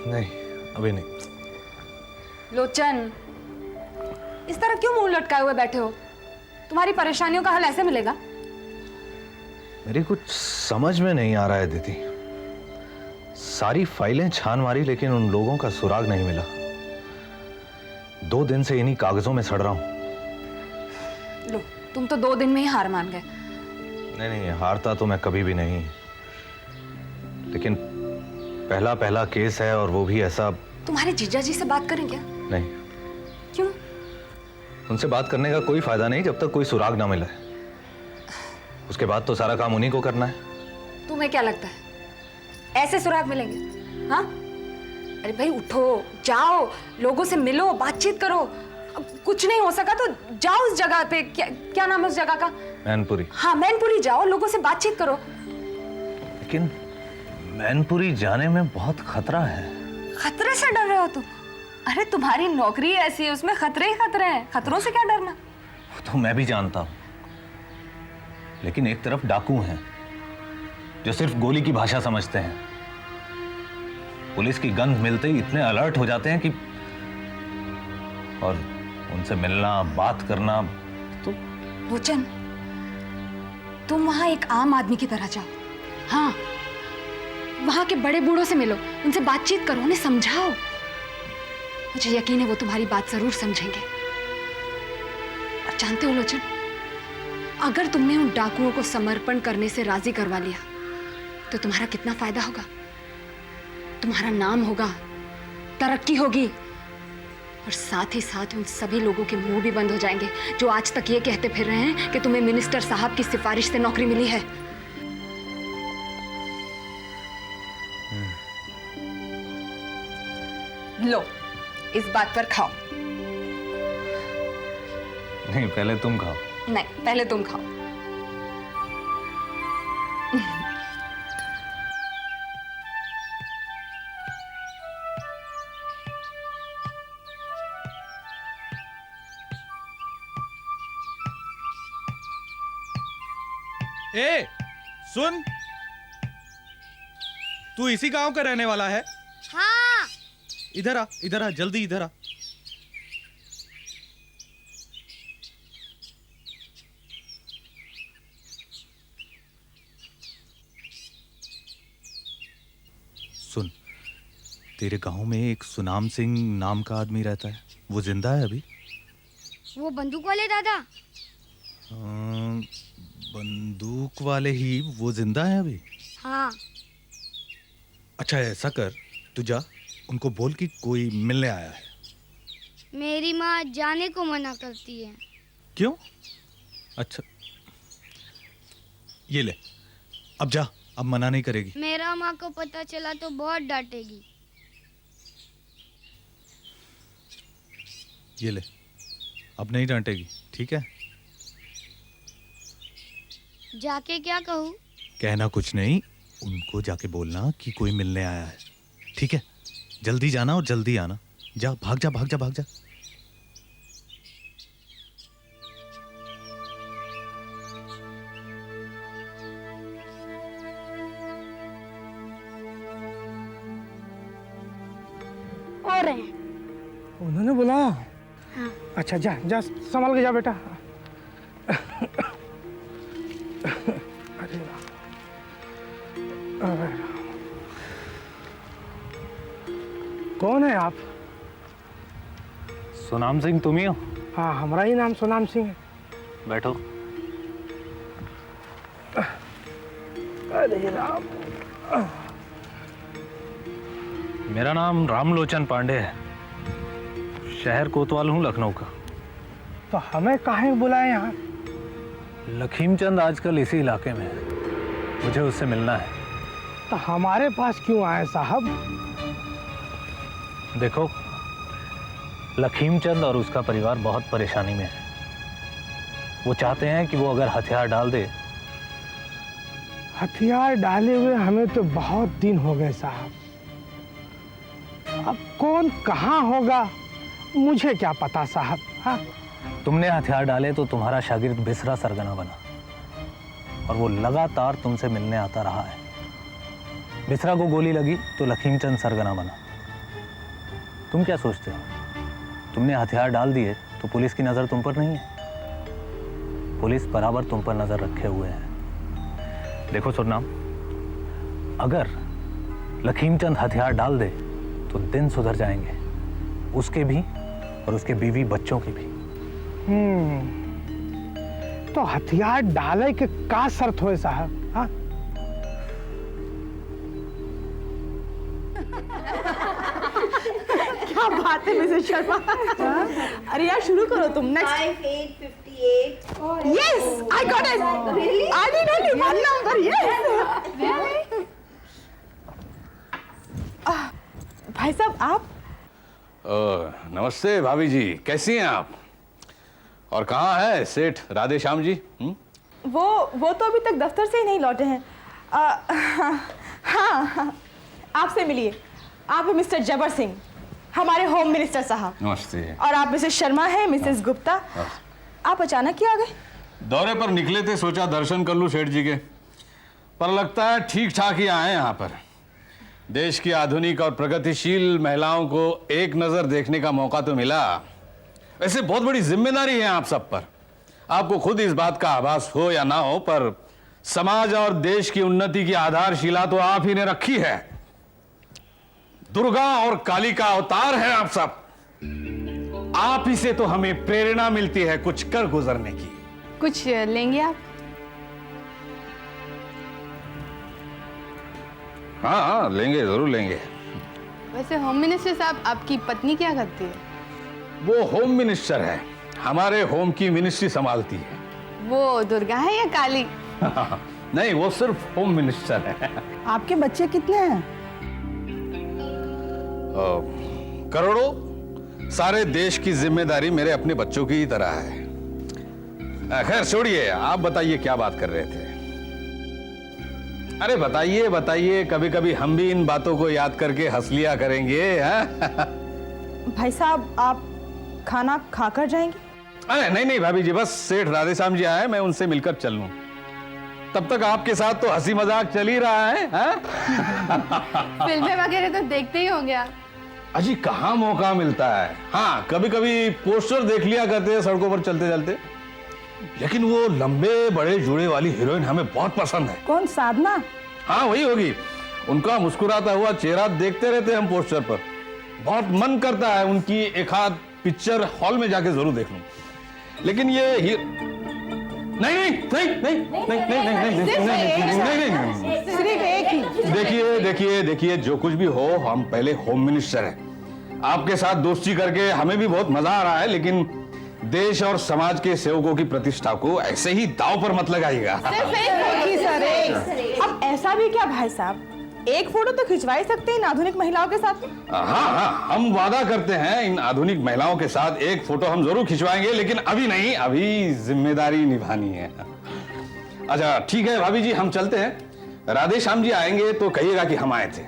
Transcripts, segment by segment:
नहीं, अभी नहीं। लोचन, इस तरह क्यों मुंह लटकाए हुए बैठे हो? तुम्हारी परेशानियों का हल ऐसे मिलेगा? मेरी कुछ समझ में नहीं आ रहा है दीदी। सारी फाइलें छान मारी लेकिन उन लोगों का सुराग नहीं मिला। 2 दिन से इन्हीं कागजों में सड़ रहा हूं। लो, तुम तो 2 दिन में ही हार मान गए। नहीं नहीं, हारता तो मैं कभी भी नहीं, लेकिन पहला केस है और वो भी ऐसा। तुम्हारे जीजा जी से बात करें क्या? नहीं। क्यों? उनसे बात करने का कोई फायदा नहीं जब तक कोई सुराग ना मिले। उसके बाद तो सारा काम उन्हीं को करना है। तुम्हें क्या लगता है ऐसे सुराग मिलेंगे? हाँ? अरे भाई उठो, जाओ, लोगों से मिलो, बातचीत करो। अब कुछ नहीं हो सका तो जाओ उस जगह पे। क्या नाम है उस जगह का? मैनपुरी। हाँ, मैनपुरी जाओ, लोगों से बातचीत करो। लेकिन मैनपुरी जाने में बहुत खतरा है। खतरे से डर रहे हो तुम? अरे तुम्हारी नौकरी ऐसी है, उसमें खतरे ही खतरे हैं। खतरों से क्या डरना? वो तो मैं भी जानता हूं, लेकिन एक तरफ डाकू हैं जो सिर्फ गोली की भाषा समझते हैं। पुलिस की गंध मिलते ही इतने अलर्ट हो जाते हैं कि, और उनसे मिलना, बात करना तो। लोचन, तुम वहां एक आम आदमी की तरह जाओ। हाँ, वहां के बड़े बूढ़ों से मिलो, उनसे बातचीत करो, उन्हें समझाओ। मुझे यकीन है वो तुम्हारी बात जरूर समझेंगे। और जानते हो लोचन, अगर तुमने उन डाकुओं को समर्पण करने से राजी करवा लिया तो तुम्हारा कितना फायदा होगा। तुम्हारा नाम होगा, तरक्की होगी, और साथ ही साथ उन सभी लोगों के मुंह भी बंद हो जाएंगे जो आज तक ये कहते फिर रहे हैं कि तुम्हें मिनिस्टर साहब की सिफारिश से नौकरी मिली है। लो, इस बात पर खाओ। नहीं, पहले तुम खाओ। नहीं, पहले तुम खाओ। ए, सुन, तू इसी गांव का रहने वाला है? हाँ। इधर आ, जल्दी इधर आ। सुन, तेरे गांव में एक सुनाम सिंह नाम का आदमी रहता है, वो जिंदा है अभी? वो बंदूक वाले दादा? बंदूक वाले ही, वो जिंदा है अभी? हाँ। अच्छा, ऐसा कर, तू जा, उनको बोल कि कोई मिलने आया है। मेरी माँ जाने को मना करती है। क्यों? अच्छा, ये ले, अब जा, अब मना नहीं करेगी। मेरा माँ को पता चला तो बहुत डांटेगी। ये ले, अब नहीं डांटेगी, ठीक है? जाके क्या कहूँ? कहना कुछ नहीं, उनको जाके बोलना कि कोई मिलने आया है, ठीक है? जल्दी जाना और जल्दी आना। जा, भाग जा, भाग जा, भाग जा। और है। उन्होंने बुलाया? हाँ। अच्छा, जा जा, संभल के जा बेटा। अरे राम, अरे राम। कौन है आप? सुनाम सिंह तुम ही हो? हाँ, हमारा ही नाम सुनाम सिंह है। बैठो। अरे राम। मेरा नाम रामलोचन पांडे है, शहर कोतवाल हूँ, लखनऊ का। तो हमें काहे बुलाए यहाँ? लखीमचंद आजकल इसी इलाके में है, मुझे उससे मिलना है। तो हमारे पास क्यों आए साहब? देखो, लखीमचंद और उसका परिवार बहुत परेशानी में है। वो चाहते हैं कि वो अगर हथियार डाल दे। हथियार डाले हुए हमें तो बहुत दिन हो गए साहब। अब कौन कहाँ होगा मुझे क्या पता साहब। हाँ, तुमने हथियार डाले तो तुम्हारा शागिर्द बिसरा सरगना बना, और वो लगातार तुमसे मिलने आता रहा है। मिश्रा को गोली लगी तो लखीमचंद सरगना बना। तुम क्या सोचते हो? तुमने हथियार डाल दिए तो पुलिस की नज़र तुम पर नहीं है? पुलिस बराबर तुम पर नज़र रखे हुए है। देखो सुरनाम, अगर लखीमचंद हथियार डाल दे तो दिन सुधर जाएंगे, उसके भी और उसके बीवी बच्चों के भी। तो हथियार डाले के का शर्त होए साहब? हाँ, क्या बात है मिसेस शर्मा। अरे यार शुरू करो तुम। Next 5858. Yes I got it. I did only one number. Yes भाई साहब आप? नमस्ते भाभी जी, कैसी हैं आप? और कहाँ है सेठ राधे श्याम जी? वो तो अभी तक दफ्तर से ही नहीं लौटे हैं। हाँ, आपसे मिलिए। आप हैं मिस्टर जबर सिंह, हमारे होम मिनिस्टर साहब। नमस्ते। और आप मिसेस शर्मा हैं, मिसेस गुप्ता। आप अचानक ही आ गए? दौरे पर निकले थे, सोचा दर्शन कर लूं सेठ जी के, पर लगता है ठीक ठाक ही आए यहाँ पर। देश की आधुनिक और प्रगतिशील महिलाओं को एक नजर देखने का मौका तो मिला। वैसे बहुत बड़ी जिम्मेदारी है आप सब पर। आपको खुद इस बात का आभास हो या ना हो, पर समाज और देश की उन्नति की आधारशिला तो आप ही ने रखी है। दुर्गा और काली का अवतार है आप सब। आप ही से तो हमें प्रेरणा मिलती है कुछ कर गुजरने की। कुछ लेंगे आप? हाँ हाँ, लेंगे, जरूर लेंगे। वैसे होम मिनिस्टर साहब, आपकी पत्नी क्या करती है? वो होम मिनिस्टर है, हमारे होम की मिनिस्ट्री संभालती है। वो दुर्गा है या काली? नहीं, वो सिर्फ होम मिनिस्टर है। आपके बच्चे कितने हैं? करोड़ों। सारे देश की जिम्मेदारी मेरे अपने बच्चों की ही तरह है। खैर छोड़िए, आप बताइए क्या बात कर रहे थे? अरे बताइए बताइए, कभी कभी हम भी इन बातों को याद करके हंस लिया करेंगे। भाई साहब, आप खाना खाकर जाएंगे? अरे नहीं नहीं भाभी जी, बस सेठ राधे श्याम जी आए, मैं उनसे मिलकर चल लूं। तब तक आपके साथ तो हंसी मजाक चल ही रहा है। फिल्में वगैरह तो देखते ही होंगे आप। अजी कहाँ मौका मिलता है। हाँ, कभी कभी पोस्टर देख लिया करते हैं सड़कों पर चलते चलते, लेकिन वो लंबे बड़े जूड़े वाली हीरोइन हमें बहुत पसंद है। कौन, साधना? हाँ वही होगी। उनका मुस्कुराता हुआ चेहरा देखते रहते हैं हम पोस्टर पर। बहुत मन करता है उनकी एक आध पिक्चर हॉल में जाके जरूर देख लूं, लेकिन ये नहीं नहीं नहीं नहीं नहीं नहीं नहीं नहीं, सिर्फ एक ही। देखिए देखिए देखिए, जो कुछ भी हो, हम पहले होम मिनिस्टर हैं। आपके साथ दोस्ती करके हमें भी बहुत मजा आ रहा है, लेकिन देश और समाज के सेवकों की प्रतिष्ठा को ऐसे ही दांव पर मत लगाइएगा। सिर्फ एक ही सर, एक। अब ऐसा भी क्या भाई साहब, एक फोटो तो खिंचवा ही सकते हैं इन आधुनिक महिलाओं के साथ में। हाँ हाँ, हम वादा करते हैं इन आधुनिक महिलाओं के साथ एक फोटो हम जरूर खिंचवाएंगे, लेकिन अभी नहीं, अभी जिम्मेदारी निभानी है। अच्छा ठीक है भाभी जी, हम चलते हैं। राधे श्याम जी आएंगे तो कहिएगा कि हम आए थे।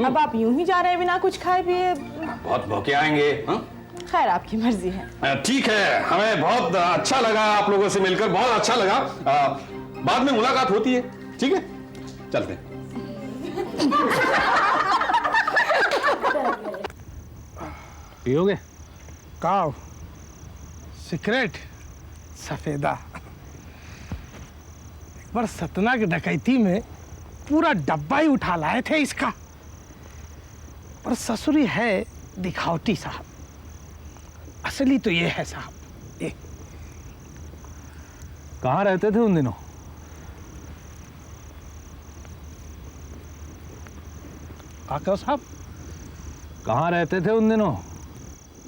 अब आप यूं ही जा रहे हैं बिना कुछ खाए पिए? बहुत मौके आएंगे। खैर, आपकी मर्जी है। ठीक है, हमें बहुत अच्छा लगा आप लोगों से मिलकर, बहुत अच्छा लगा। बाद में मुलाकात होती है, ठीक है? चलते हैं। पियोगे? काव सिगरेट सफेदा। एक बार सतना की डकैती में पूरा डब्बा ही उठा लाए थे इसका, पर ससुरी है दिखावटी साहब। असली तो ये है साहब। ये कहाँ रहते थे उन दिनों? काका साहब, कहाँ रहते थे उन दिनों?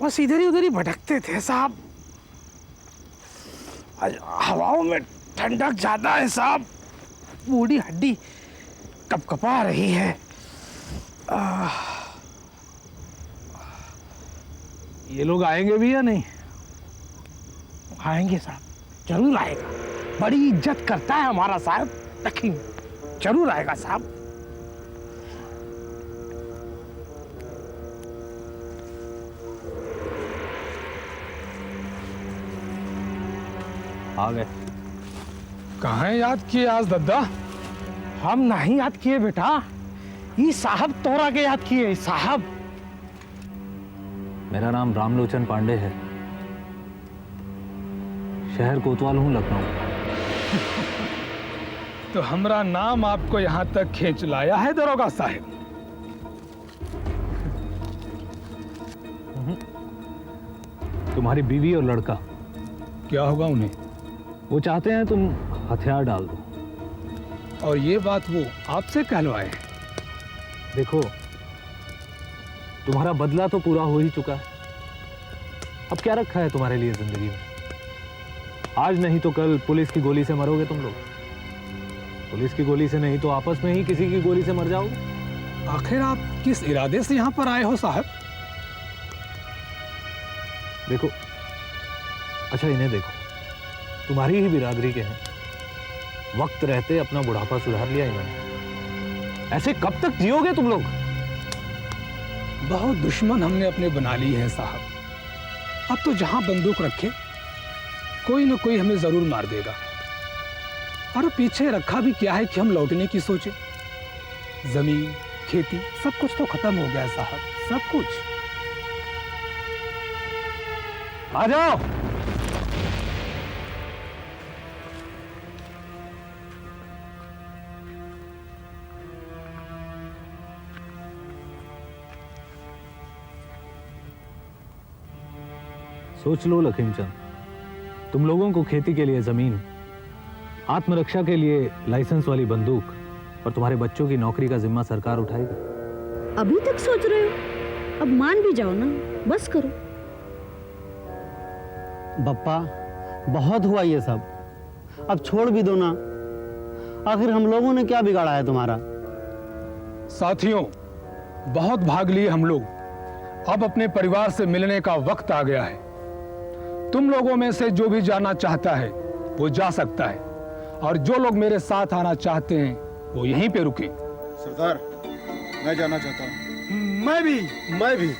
बस इधर ही उधर ही भटकते थे साहब। आज हवाओं में ठंडक ज्यादा है साहब, बूढ़ी हड्डी कपकपा रही है। ये लोग आएंगे भी या नहीं? आएंगे साहब, जरूर आएगा। बड़ी इज्जत करता है हमारा साहब लखीम, जरूर आएगा साहब। आ गए। कहाँ याद किए आज दद्दा? हम नहीं याद किए बेटा, ये साहब तोरा के याद किए साहब। मेरा नाम रामलोचन पांडे है, शहर कोतवाल हूं, लखनऊ। तो हमरा नाम आपको यहाँ तक खींच लाया है दरोगा साहब। तुम्हारी बीवी और लड़का, क्या होगा उन्हें? वो चाहते हैं तुम हथियार डाल दो। और ये बात वो आपसे कहलवाए हैं? देखो, तुम्हारा बदला तो पूरा हो ही चुका है। अब क्या रखा है तुम्हारे लिए जिंदगी में? आज नहीं तो कल पुलिस की गोली से मरोगे तुम लोग। पुलिस की गोली से नहीं तो आपस में ही किसी की गोली से मर जाओगे। आखिर आप किस इरादे से यहाँ पर आए हो साहब? देखो, अच्छा इन्हें देखो, तुम्हारी ही बिरादरी के हैं। वक्त रहते अपना बुढ़ापा सुधार लिया इन्होंने। ऐसे कब तक जियोगे तुम लोग? बहुत दुश्मन हमने अपने बना लिए हैं साहब। अब तो जहां बंदूक रखे कोई न कोई हमें जरूर मार देगा। और पीछे रखा भी क्या है कि हम लौटने की सोचे। जमीन, खेती, सब कुछ तो खत्म हो गया है साहब, सब कुछ। आ जाओ। सोच लो लखीमचंद, तुम लोगों को खेती के लिए जमीन, आत्मरक्षा के लिए लाइसेंस वाली बंदूक और तुम्हारे बच्चों की नौकरी का जिम्मा सरकार उठाएगी। अभी तक सोच रहे हो? अब मान भी जाओ ना, बस करो। बप्पा, बहुत हुआ ये सब, अब छोड़ भी दो ना। आखिर हम लोगों ने क्या बिगाड़ा है तुम्हारा? साथियों, बहुत भाग लिए हम लोग, अब अपने परिवार से मिलने का वक्त आ गया है। तुम लोगों में से जो भी जाना चाहता है वो जा सकता है, और जो लोग मेरे साथ आना चाहते हैं वो यहीं पे रुके। सरदार, मैं जाना चाहता हूँ। मैं भी।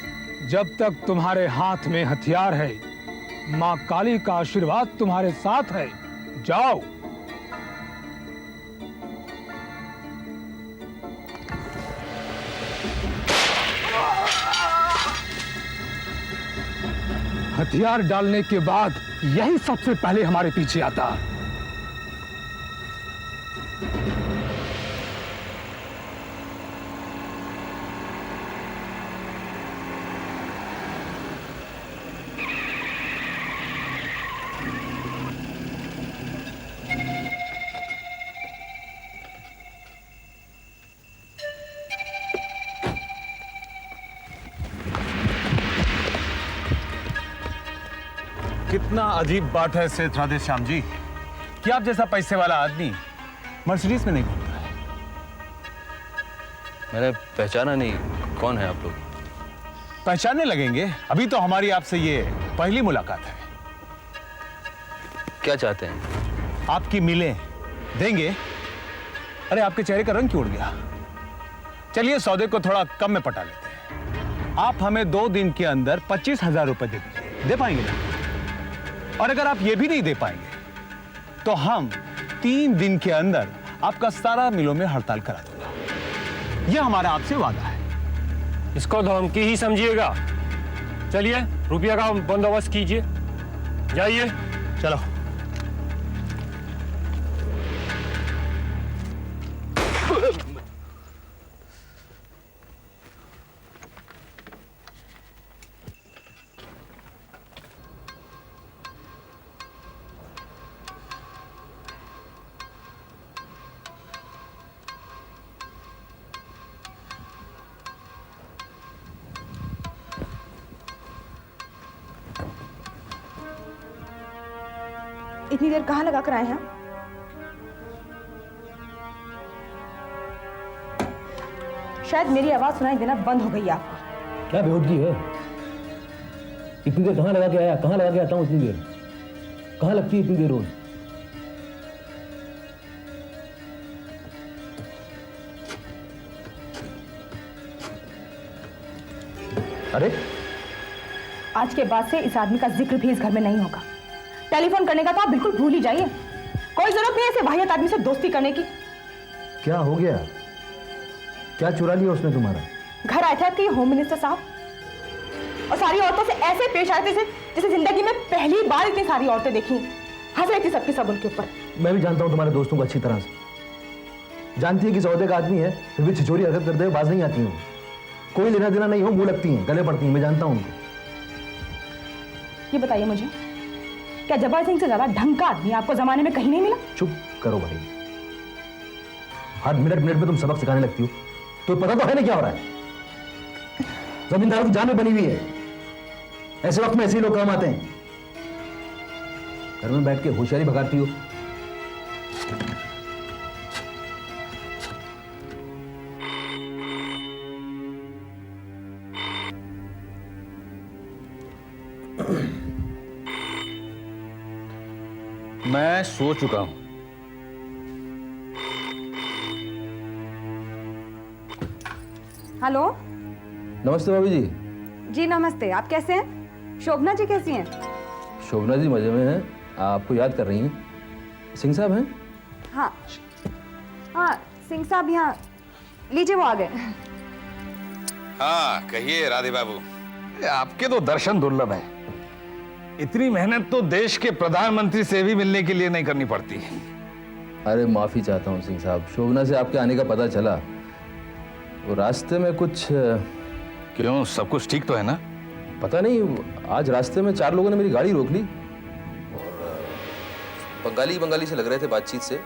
जब तक तुम्हारे हाथ में हथियार है, माँ काली का आशीर्वाद तुम्हारे साथ है, जाओ। हथियार डालने के बाद यही सबसे पहले हमारे पीछे आता है। कितना अजीब बात है सेठ राधे श्याम जी कि आप जैसा पैसे वाला आदमी मर्सिडीज में नहीं घूमता है। मैंने पहचाना नहीं, कौन है आप लोग? पहचानने लगेंगे, अभी तो हमारी आपसे ये पहली मुलाकात है। क्या चाहते हैं? आपकी मिलें देंगे। अरे आपके चेहरे का रंग क्यों उड़ गया? चलिए सौदे को थोड़ा कम में पटा लेते हैं। आप हमें 2 दिन के अंदर 25,000 रुपए दे दीजिए। दे पाएंगे ना? और अगर आप ये भी नहीं दे पाएंगे तो हम 3 दिन के अंदर आपका सारा मिलों में हड़ताल करा दूंगा। यह हमारा आपसे वादा है। इसको धमकी ही समझिएगा। चलिए, रुपया का बंदोबस्त कीजिए, जाइए। चलो। इतनी देर कहाँ लगा कर आए हैं? शायद मेरी आवाज सुनाई देना बंद हो गई आपको। क्या बेहोदगी है? इतनी देर कहाँ लगा के आया? कहाँ लगा के आता हूँ इतनी देर? कहाँ लगती है इतनी देर रोज? अरे, आज के बाद से इस आदमी का जिक्र भी इस घर में नहीं होगा। टेलीफोन करने का तो आप बिल्कुल भूल ही जाइए। कोई जरूरत नहीं है ऐसे वाहियात आदमी से दोस्ती करने की। क्या हो गया? क्या चुरा लिया उसने तुम्हारा? घर आए थे आपके होम मिनिस्टर साहब और सारी औरतों से ऐसे पेश आए थे जैसे जिंदगी में पहली बार इतनी सारी औरतें देखी। हंस रही थी सबके सब उनके ऊपर। मैं भी जानता हूँ तुम्हारे दोस्तों को अच्छी तरह से। जानती है कि सौदे का आदमी है, फिर भी छिछोरी हरकत करते हुए बाज नहीं आती हूँ। कोई लेना देना नहीं हो, मुंह लगती हैं, गले पड़ती हैं। मैं जानता हूँ उनको। ये बताइए मुझे, क्या जब्बार सिंह से ज्यादा ढंग का आदमी आपको जमाने में कहीं नहीं मिला? चुप करो भाई। हर मिनट मिनट में तुम सबक सिखाने लगती हो। तो पता तो है ना क्या हो रहा है? जमींदारों की जान में बनी हुई है। ऐसे वक्त में ऐसे ही लोग काम आते हैं। घर में बैठ के होशियारी भगाती हो। मैं सो चुका हूं। हेलो। नमस्ते भाभी जी। जी नमस्ते, आप कैसे हैं? शोभना जी कैसी हैं? शोभना जी मजे में हैं। आपको याद कर रही हैं। सिंह साहब हैं? हाँ हाँ, सिंह साहब यहाँ, लीजिए वो आ गए। हाँ कहिए राधे बाबू, आपके तो दर्शन दुर्लभ है। इतनी मेहनत तो देश के प्रधानमंत्री से भी मिलने के लिए नहीं करनी पड़ती। अरे माफी चाहता हूँ सिंह साहब, शोभना से आपके आने का पता चला, वो रास्ते में कुछ क्यों, सब कुछ ठीक तो है ना? पता नहीं, आज रास्ते में 4 लोगों ने मेरी गाड़ी रोक ली और बंगाली से लग रहे थे बातचीत से।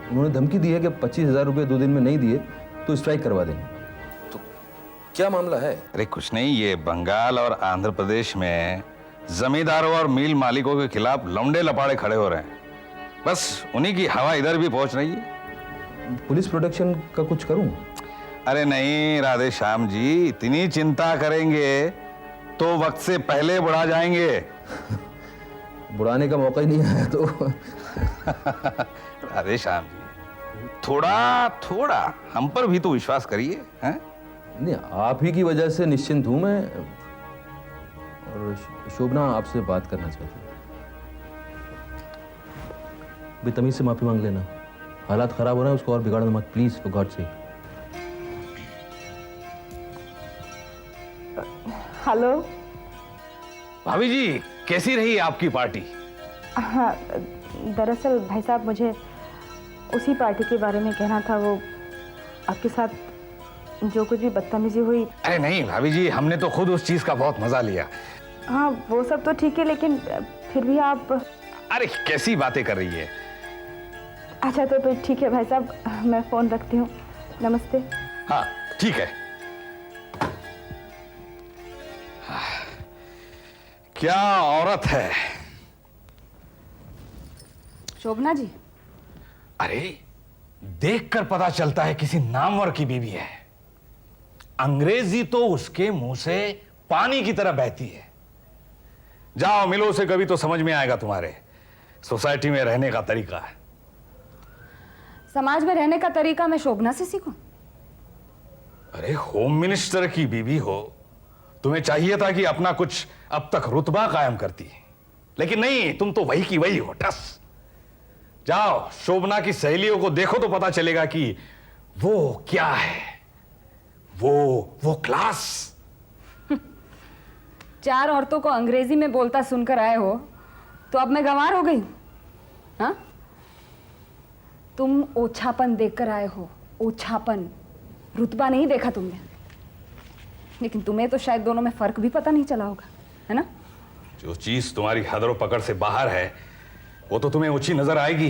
उन्होंने धमकी दी है कि 25,000 रुपये 2 दिन में नहीं दिए तो स्ट्राइक करवा देंगे। तो क्या मामला है? अरे कुछ नहीं, ये बंगाल और आंध्र प्रदेश में जमींदारों और मिल मालिकों के खिलाफ लौंडे लपाड़े खड़े हो रहे हैं। बस उन्हीं की हवा इधर भी पहुंच रही है। पुलिस प्रोटेक्शन का कुछ करूं? अरे नहीं राधे श्याम जी, इतनी चिंता करेंगे तो वक्त से पहले बुढ़ा जाएंगे। बुढ़ाने का मौका ही नहीं आया तो। राधे श्याम जी, थोड़ा थोड़ा हम पर भी तो विश्वास करिए। हैं? नहीं, आप ही की वजह से निश्चिंत हूं मैं। और शोभना आपसे बात करना चाहती हूँ। बेतमीज से माफी मांग लेना। हालात खराब हो रहे हैं, उसको और बिगाड़ना मत please, for God sake. Hello. भाभी जी, कैसी रही आपकी पार्टी? हाँ, दरअसल भाई साहब मुझे उसी पार्टी के बारे में कहना था। वो आपके साथ जो कुछ भी बदतमीजी हुई। अरे नहीं भाभी जी, हमने तो खुद उस चीज का बहुत मजा लिया। हाँ वो सब तो ठीक है, लेकिन फिर भी आप। अरे कैसी बातें कर रही है? अच्छा तो फिर ठीक है भाई साहब, मैं फोन रखती हूँ। नमस्ते। हाँ ठीक है। क्या औरत है। शोभना जी। अरे देखकर पता चलता है किसी नामवर की बीवी है। अंग्रेजी तो उसके मुंह से पानी की तरह बहती है। जाओ मिलो उसे, कभी तो समझ में आएगा तुम्हारे सोसाइटी में रहने का तरीका। समाज में रहने का तरीका मैं शोभना से सीखूं? अरे होम मिनिस्टर की बीवी हो, तुम्हें चाहिए था कि अपना कुछ अब तक रुतबा कायम करती, लेकिन नहीं, तुम तो वही की वही हो, टस। जाओ शोभना की सहेलियों को देखो तो पता चलेगा कि वो क्या है, वो क्लास। 4 औरतों को अंग्रेजी में बोलता सुनकर आए हो तो अब मैं गंवार हो गई? हाँ, तुम ओछापन देखकर आए हो, ओछापन, रुतबा नहीं देखा तुमने। लेकिन तुम्हें तो शायद दोनों में फर्क भी पता नहीं चला होगा, है ना? जो चीज तुम्हारी हदरो पकड़ से बाहर है वो तो तुम्हें ऊंची नजर आएगी।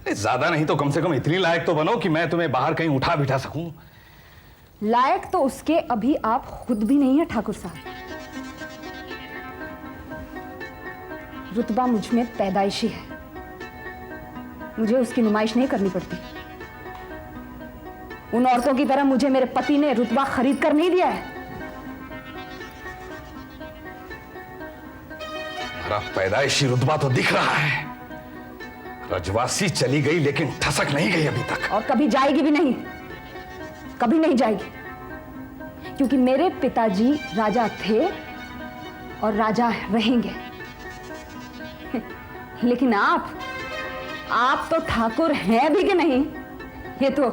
ज्यादा नहीं तो कम से कम इतनी लायक तो बनो कि मैं तुम्हें बाहर कहीं उठा बिठा सकूं। लायक तो उसके अभी आप खुद भी नहीं है ठाकुर साहब। रुतबा मुझ में पैदाइशी है, मुझे उसकी नुमाइश नहीं करनी पड़ती। उन औरतों की तरह मुझे मेरे पति ने रुतबा खरीद कर नहीं दिया है। पैदाइशी रुतबा तो दिख रहा है। रजवासी चली गई लेकिन ठसक नहीं गई अभी तक, और कभी जाएगी भी नहीं, कभी नहीं जाएगी, क्योंकि मेरे पिताजी राजा थे और राजा रहेंगे। लेकिन आप तो ठाकुर हैं भी कि नहीं, ये तो